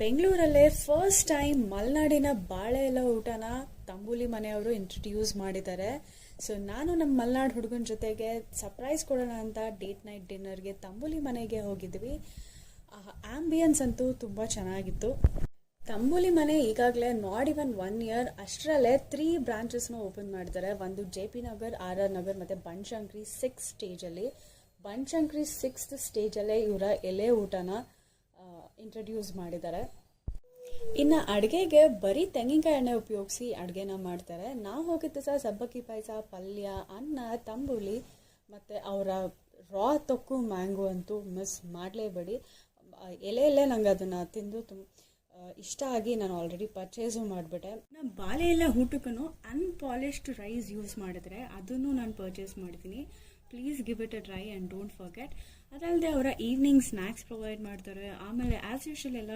ಬೆಂಗಳೂರಲ್ಲೇ first time ಮಲೆನಾಡಿನ ಬಾಳೆ ಎಲೆ ಊಟನ ತಂಬುಲಿ ಮನೆಯವರು ಇಂಟ್ರಡ್ಯೂಸ್ ಮಾಡಿದ್ದಾರೆ. ಸೊ ನಾನು ನಮ್ಮ ಮಲೆನಾಡು ಹುಡುಗನ ಜೊತೆಗೆ ಸರ್ಪ್ರೈಸ್ ಕೊಡೋಣ ಅಂತ ಡೇಟ್ ನೈಟ್ ಡಿನ್ನರ್ಗೆ ತಂಬುಲಿ ಮನೆಗೆ ಹೋಗಿದ್ವಿ. ಆಂಬಿಯನ್ಸ್ ಅಂತೂ ತುಂಬ ಚೆನ್ನಾಗಿತ್ತು. ತಂಬುಲಿ ಮನೆ ಈಗಾಗಲೇ ನಾಟ್ ಇವನ್ 1 ಇಯರ್ ಅಷ್ಟರಲ್ಲೇ 3 ಬ್ರಾಂಚಸ್ನ ಓಪನ್ ಮಾಡಿದ್ದಾರೆ. ಒಂದು JP ನಗರ್, RR ನಗರ್ ಮತ್ತು ಬನಶಂಕರಿ 6 ಸ್ಟೇಜಲ್ಲಿ. ಬನಶಂಕರಿ 6th ಸ್ಟೇಜಲ್ಲೇ ಇವರ ಎಲೆ ಊಟನ ಇಂಟ್ರಡ್ಯೂಸ್ ಮಾಡಿದ್ದಾರೆ. ಇನ್ನು ಅಡುಗೆಗೆ ಬರೀ ತೆಂಗಿನಕಾಯಿ ಎಣ್ಣೆ ಉಪಯೋಗಿಸಿ ಅಡುಗೆನ ಮಾಡ್ತಾರೆ. ನಾವು ಹೋಗಿದ್ದು ಸಹ ಸಬ್ಬಕ್ಕಿ ಪಾಯಸ, ಪಲ್ಯ, ಅನ್ನ, ತಂಬುಲಿ ಮತ್ತು ಅವರ ರಾ ತೊಕ್ಕು ಮ್ಯಾಂಗೋ ಅಂತೂ ಮಿಸ್ ಮಾಡಲೇಬೇಡಿ. ಎಲೆಯಲ್ಲೇ ನಂಗೆ ಅದನ್ನು ತಿಂದು ಇಷ್ಟ ಆಗಿ ನಾನು ಆಲ್ರೆಡಿ ಪರ್ಚೇಸು ಮಾಡಿಬಿಟ್ಟೆ. ನಾನು ಬಾಳೆ ಎಲೆ ಊಟಕ್ಕೂ ಅನ್ಪಾಲಿಶ್ಡ್ ರೈಸ್ ಯೂಸ್ ಮಾಡಿದರೆ ಅದನ್ನು ನಾನು ಪರ್ಚೇಸ್ ಮಾಡಿದ್ದೀನಿ. Please give it a try and don't forget. ಅದಲ್ಲದೆ ಅವರ ಈವ್ನಿಂಗ್ ಸ್ನ್ಯಾಕ್ಸ್ ಪ್ರೊವೈಡ್ ಮಾಡ್ತಾರೆ. ಆಮೇಲೆ ಆ್ಯಸ್ ಯೂಶುವಲ್ ಎಲ್ಲ